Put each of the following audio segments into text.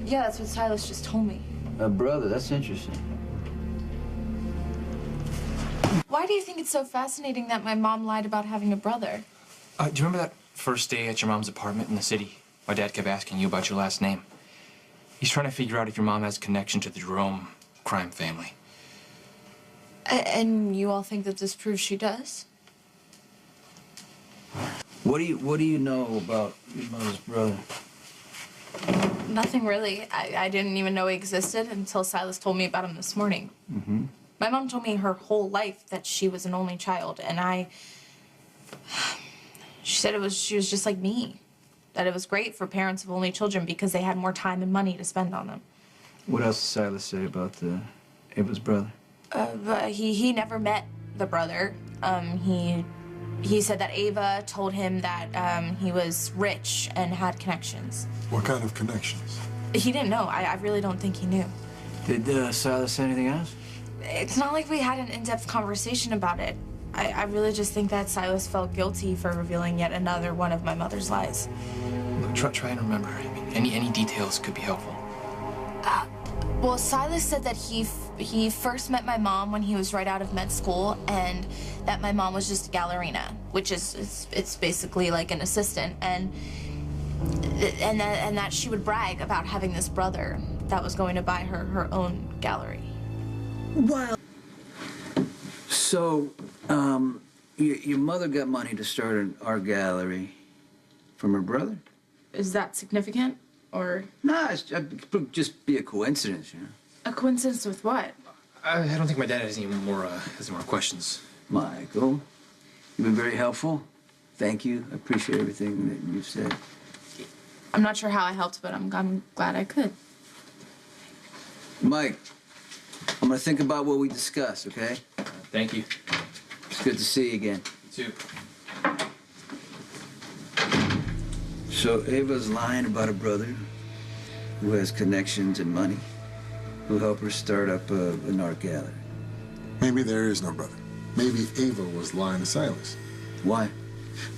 Yeah, that's what Silas just told me. A brother, that's interesting. Why do you think it's so fascinating that my mom lied about having a brother? Do you remember that first day at your mom's apartment in the city? My dad kept asking you about your last name. He's trying to figure out if your mom has a connection to the Jerome crime family. And you all think that this proves she does? What do you know about your mother's brother? Nothing really. I didn't even know he existed until Silas told me about him this morning. Mm-hmm. My mom told me her whole life that she was an only child, and she said she was just like me. That it was great for parents of only children because they had more time and money to spend on them. What else did Silas say about Ava's brother? But he never met the brother. He said that Ava told him that he was rich and had connections. What kind of connections? He didn't know. I really don't think he knew. Did Silas say anything else? It's not like we had an in-depth conversation about it. I really just think that Silas felt guilty for revealing yet another one of my mother's lies. Look, try and remember. I mean, any details could be helpful. Well, Silas said that he first met my mom when he was right out of med school, and that my mom was just a ballerina, which it's basically like an assistant, and that she would brag about having this brother that was going to buy her own gallery. Wow. So, your mother got money to start an art gallery from her brother? Is that significant, or? Nah, it could just be a coincidence, you know. A coincidence with what? I don't think my dad has any more questions. Michael, you've been very helpful. Thank you. I appreciate everything that you've said. I'm not sure how I helped, but I'm glad I could. Mike, I'm gonna think about what we discussed, okay? Thank you. It's good to see you again. You too. So Ava's lying about a brother who has connections and money, who helped her start up an art gallery. Maybe there is no brother. Maybe Ava was lying to Silas. Why?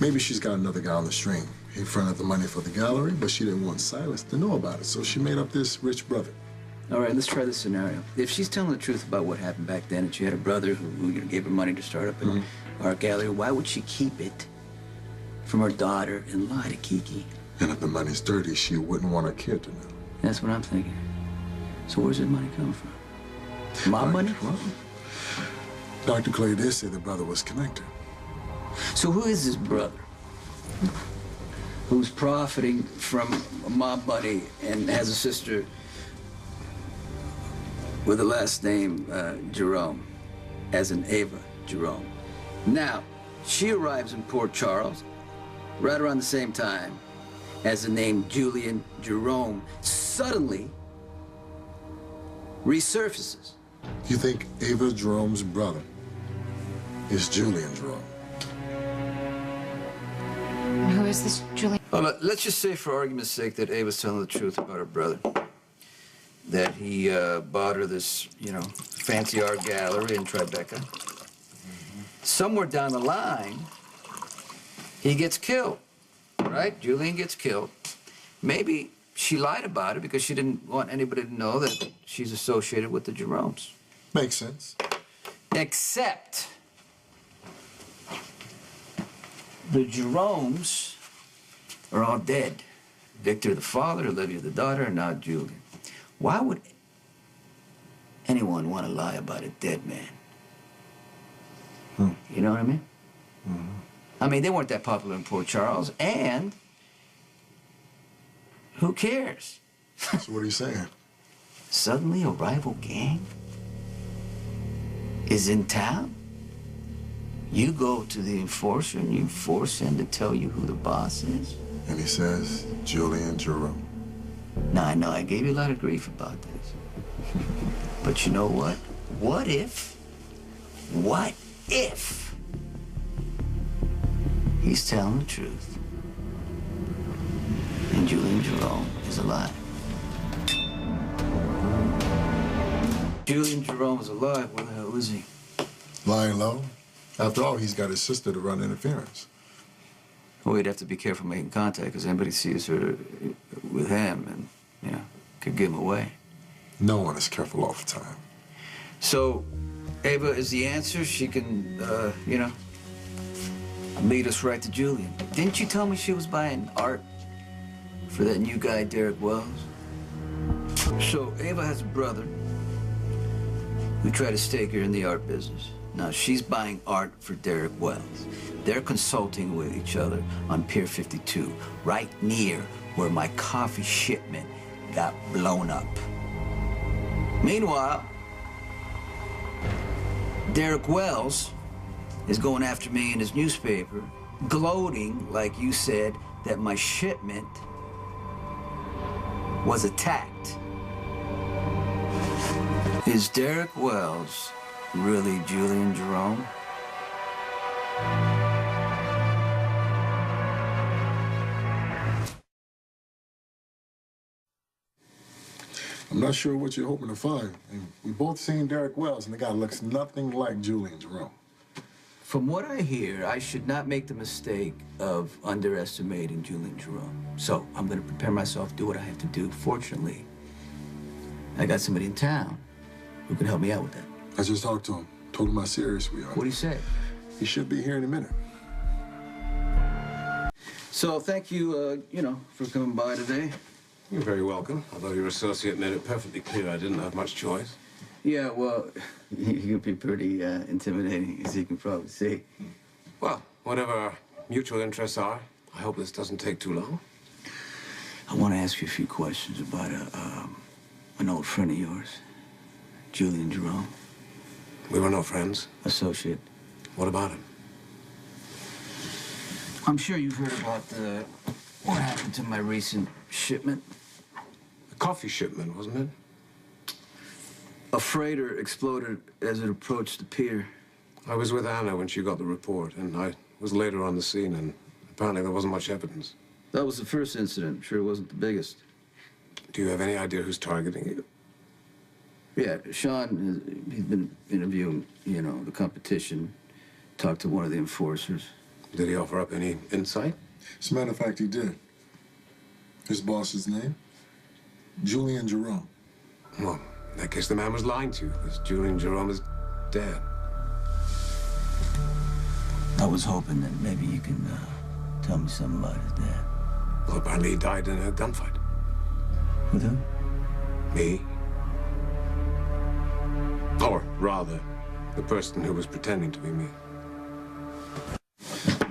Maybe she's got another guy on the string. He fronted the money for the gallery, but she didn't want Silas to know about it, so she made up this rich brother. All right, let's try this scenario. If she's telling the truth about what happened back then and she had a brother who gave her money to start up an art gallery, why would she keep it from her daughter and lie to Kiki? And if the money's dirty, she wouldn't want her kid to know. That's what I'm thinking. So where's that money coming from? My money? Well, Dr. Clay did say the brother was connected. So who is this brother who's profiting from mob money and has a sister with the last name Jerome, as in Ava Jerome? Now, she arrives in Port Charles right around the same time as the name Julian Jerome suddenly resurfaces. You think Ava Jerome's brother is Julian Jerome? Who is this Julian? Let's just say, for argument's sake, that Ava's telling the truth about her brother. That he bought her this, fancy art gallery in Tribeca. Somewhere down the line, he gets killed, right? Julian gets killed. Maybe she lied about it because she didn't want anybody to know that she's associated with the Jeromes. Makes sense. Except the Jeromes are all dead. Victor the father, Olivia the daughter, and now Julian. Why would anyone want to lie about a dead man? You know what I mean? I mean, they weren't that popular in Port Charles, and who cares? So what are you saying? Suddenly a rival gang is in town? You go to the enforcer and you force him to tell you who the boss is? And he says, Julian Jerome. Now, I know I gave you a lot of grief about this. But you know what? What if he's telling the truth and Julian Jerome is alive? Julian Jerome is alive. Where the hell is he? Lying low? After all, he's got his sister to run interference. Well, we'd have to be careful making contact because anybody sees her with him and, in could give him away. No one is careful all the time. So, Ava is the answer. She can, you know, lead us right to Julian. Didn't you tell me she was buying art for that new guy, Derek Wells? So, Ava has a brother who tried to stake her in the art business. Now, she's buying art for Derek Wells. They're consulting with each other on Pier 52, right near where my coffee shipment got blown up. Meanwhile, Derek Wells is going after me in his newspaper, gloating, like you said, that my shipment was attacked. Is Derek Wells really Julian Jerome? I'm not sure what you're hoping to find. And we both seen Derek Wells, and the guy looks nothing like Julian Jerome. From what I hear, I should not make the mistake of underestimating Julian Jerome. So I'm going to prepare myself, do what I have to do. Fortunately, I got somebody in town who can help me out with that. I just talked to him, told him how serious we are. What do you say? He should be here in a minute. So thank you, you know, for coming by today. You're very welcome, although your associate made it perfectly clear I didn't have much choice. Yeah, well, you can be pretty intimidating, as you can probably see. Well, whatever our mutual interests are, I hope this doesn't take too long. I want to ask you a few questions about an old friend of yours, Julian Jerome. We were no friends. Associate. What about him? I'm sure you've heard about what happened to my recent shipment. A coffee shipment, wasn't it? A freighter exploded as it approached the pier. I was with Anna when she got the report, and I was later on the scene, and apparently there wasn't much evidence. That was the first incident. I'm sure it wasn't the biggest. Do you have any idea who's targeting you? Yeah, Sean, he's been interviewing, you know, the competition, talked to one of the enforcers. Did he offer up any insight? As a matter of fact, he did. His boss's name? Julian Jerome. Well, in that case, the man was lying to you, because Julian Jerome is dead. I was hoping that maybe you can tell me something about his dad. Well, apparently he died in a gunfight. With who? Me. Or rather, the person who was pretending to be me.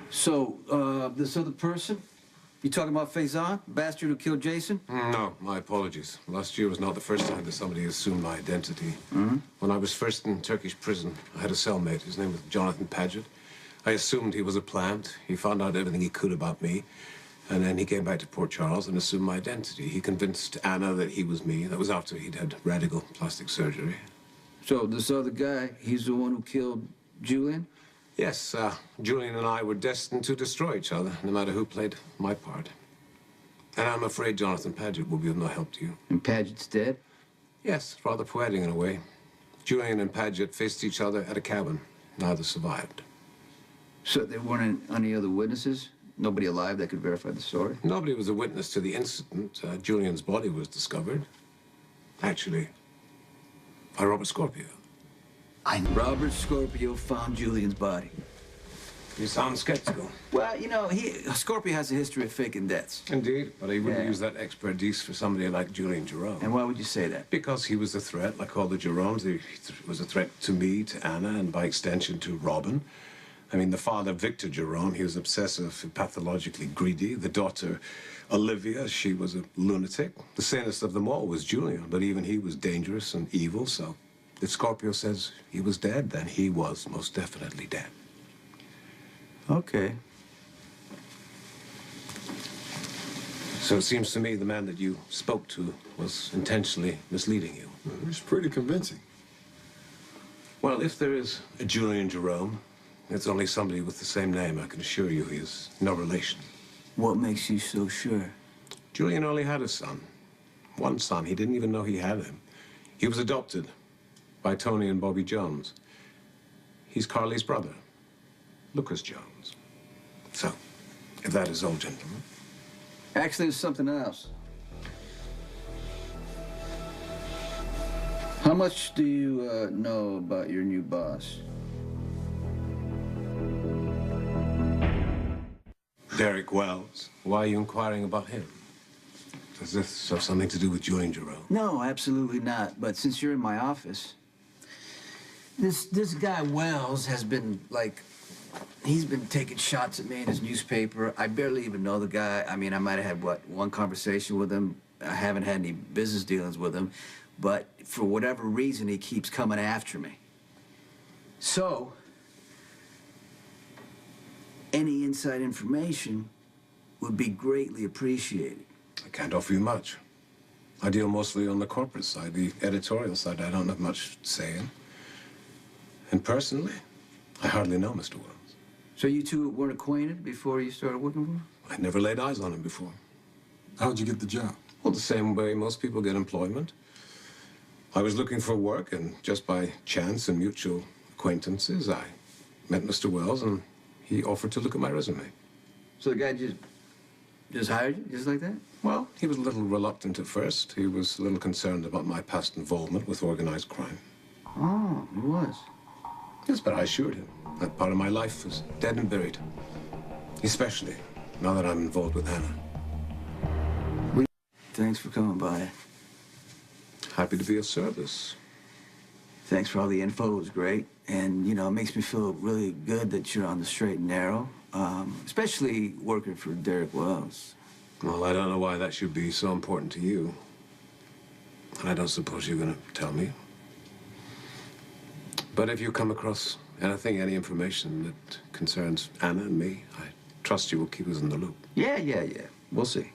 So, this other person? You talking about Faison, bastard who killed Jason? No, my apologies. Last year was not the first time that somebody assumed my identity. Mm-hmm. When I was first in Turkish prison, I had a cellmate. His name was Jonathan Paget. I assumed he was a plant. He found out everything he could about me. And then he came back to Port Charles and assumed my identity. He convinced Anna that he was me. That was after he'd had radical plastic surgery. So, this other guy, he's the one who killed Julian? Yes, Julian and I were destined to destroy each other, no matter who played my part. And I'm afraid Jonathan Paget will be of no help to you. And Paget's dead? Yes, rather poetic in a way. Julian and Paget faced each other at a cabin. Neither survived. So there weren't any other witnesses? Nobody alive that could verify the story? Nobody was a witness to the incident. Julian's body was discovered. Actually, by Robert Scorpio. Robert Scorpio found Julian's body. You sound skeptical. Well, you know, Scorpio has a history of faking deaths. Indeed, but he wouldn't Yeah. use that expertise for somebody like Julian Jerome. And why would you say that? Because he was a threat, like all the Jeromes. He was a threat to me, to Anna, and by extension to Robin. I mean, the father, Victor Jerome, he was obsessive and pathologically greedy. The daughter, Olivia, she was a lunatic. The sanest of them all was Julian, but even he was dangerous and evil, so if Scorpio says he was dead, then he was most definitely dead. Okay. So it seems to me the man that you spoke to was intentionally misleading you. It's pretty convincing. Well, if there is a Julian Jerome, it's only somebody with the same name. I can assure you he is no relation. What makes you so sure? Julian only had a son. One son. He didn't even know he had him. He was adopted by Tony and Bobby Jones. He's Carly's brother, Lucas Jones. So, if that is all, gentlemen. Actually, there's something else. How much do you know about your new boss? Derek Wells. Why are you inquiring about him? Does this have something to do with Julian Jerome? No, absolutely not. But since you're in my office, this guy Wells has been, like, he's been taking shots at me in his newspaper. I barely even know the guy. I mean, I might have had, what, one conversation with him. I haven't had any business dealings with him. But for whatever reason, he keeps coming after me. So, any inside information would be greatly appreciated. I can't offer you much. I deal mostly on the corporate side. The editorial side I don't have much say in. And personally, I hardly know Mr. Wells. So you two weren't acquainted before you started working for him? I'd never laid eyes on him before. How'd you get the job? Well, the same way most people get employment. I was looking for work, and just by chance and mutual acquaintances, I met Mr. Wells, and he offered to look at my resume. So the guy just hired you, just like that? Well, he was a little reluctant at first. He was a little concerned about my past involvement with organized crime. Oh, he was. Yes, but I assured him that part of my life was dead and buried. Especially now that I'm involved with Anna. Thanks for coming by. Happy to be of service. Thanks for all the info. It was great. And, you know, it makes me feel really good that you're on the straight and narrow, especially working for Derek Wells. Well, I don't know why that should be so important to you. And I don't suppose you're going to tell me. But if you come across anything, any information that concerns Anna and me, I trust you will keep us in the loop. Yeah. We'll see.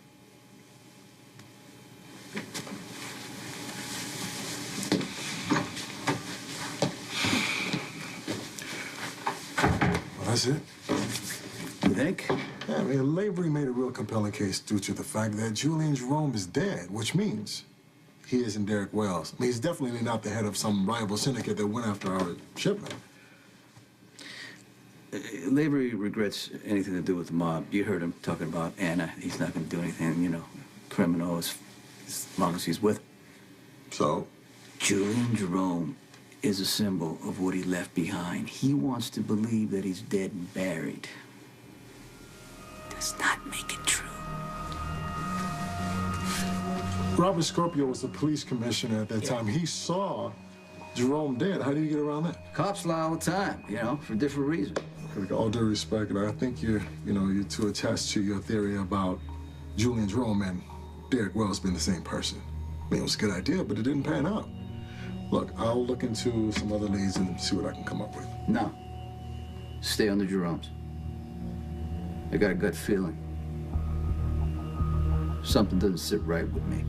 Well, that's it. You think? Yeah, I mean, Lavery made a real compelling case due to the fact that Julian Jerome is dead, which means he isn't Derek Wells. I mean, he's definitely not the head of some rival syndicate that went after our shipment. Lavery regrets anything to do with the mob. You heard him talking about Anna. He's not going to do anything, you know, criminal as long as he's with her. So? Julian Jerome is a symbol of what he left behind. He wants to believe that he's dead and buried. Does not make it true. Robert Scorpio was the police commissioner at that time. He saw Jerome dead. How do you get around that? Cops lie all the time, you know, for different reasons. With all due respect, I think you're too attached to your theory about Julian Jerome and Derek Wells being the same person. I mean, it was a good idea, but it didn't pan out. Look, I'll look into some other leads and see what I can come up with. No. Stay on the Jeromes. I got a gut feeling. Something doesn't sit right with me.